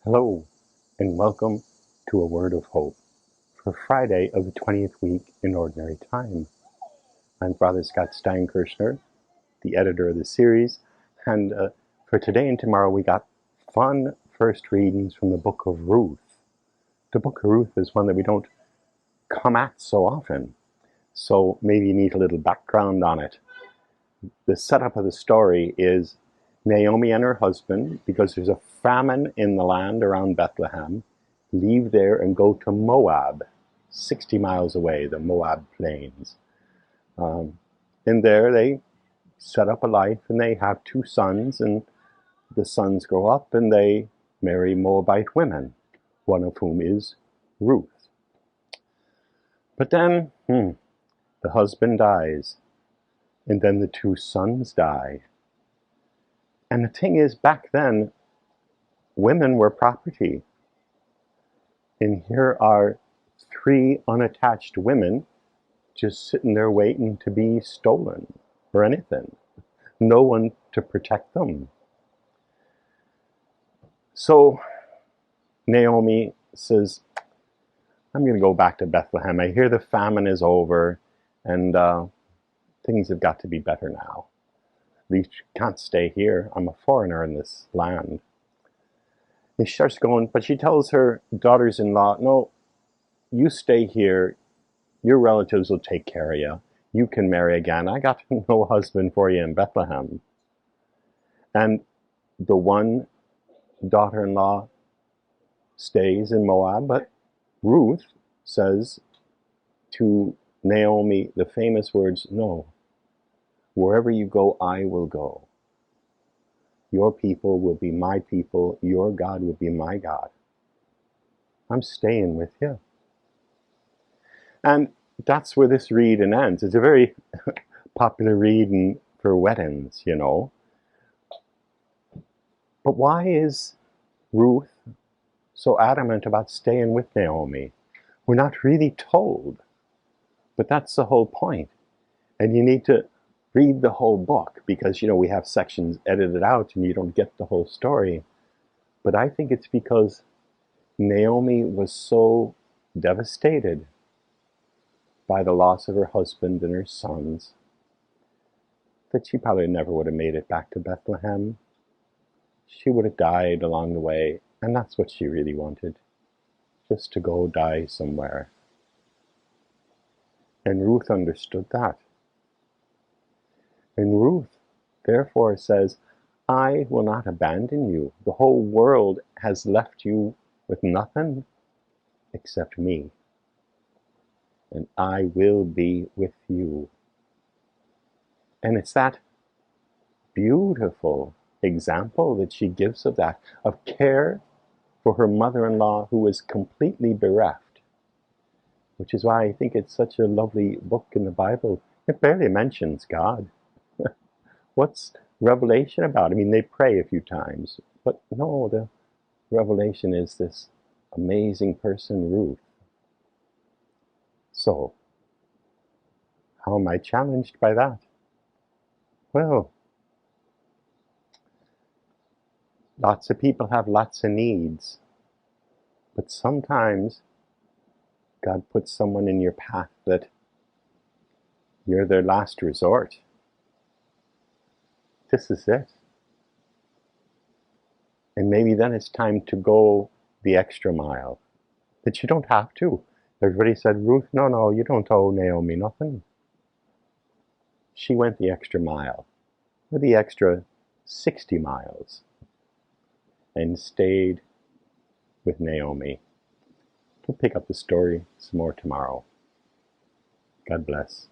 Hello, and welcome to A Word of Hope for Friday of the 20th week in Ordinary Time. I'm Father Scott Steinkerchner, the editor of the series, and for today and tomorrow we got fun first readings from the Book of Ruth. The Book of Ruth is one that we don't come at so often, so maybe you need a little background on it. The setup of the story is Naomi and her husband, because there's a famine in the land around Bethlehem, leave there and go to Moab, 60 miles away, the Moab plains. And there they set up a life and they have 2 sons, and the sons grow up and they marry Moabite women, one of whom is Ruth. But then the husband dies, and then the 2 sons die. And the thing is, back then, women were property. And here are 3 unattached women just sitting there waiting to be stolen or anything. No one to protect them. So Naomi says, I'm going to go back to Bethlehem. I hear the famine is over and things have got to be better now. At least you can't stay here. I'm a foreigner in this land. And she starts going, but she tells her daughters-in-law, no, you stay here. Your relatives will take care of you. You can marry again. I got no husband for you in Bethlehem. And the one daughter-in-law stays in Moab, but Ruth says to Naomi the famous words, no, wherever you go, I will go. Your people will be my people. Your God will be my God. I'm staying with you. And that's where this reading ends. It's a very popular reading for weddings, you know. But why is Ruth so adamant about staying with Naomi? We're not really told. But that's the whole point. And you need to read the whole book because, you know, we have sections edited out and you don't get the whole story. But I think it's because Naomi was so devastated by the loss of her husband and her sons that she probably never would have made it back to Bethlehem. She would have died along the way, and that's what she really wanted, just to go die somewhere. And Ruth understood that. And Ruth, therefore, says, I will not abandon you. The whole world has left you with nothing except me. And I will be with you. And it's that beautiful example that she gives of that, of care for her mother-in-law who is completely bereft, which is why I think it's such a lovely book in the Bible. It barely mentions God. What's Revelation about? I mean, they pray a few times, but no, the revelation is this amazing person, Ruth. So, how am I challenged by that? Well, lots of people have lots of needs, but sometimes God puts someone in your path that you're their last resort. This is it. And maybe then it's time to go the extra mile. But you don't have to. Everybody said, Ruth, no, you don't owe Naomi nothing. She went the extra mile, or the extra 60 miles, and stayed with Naomi. We'll pick up the story some more tomorrow. God bless.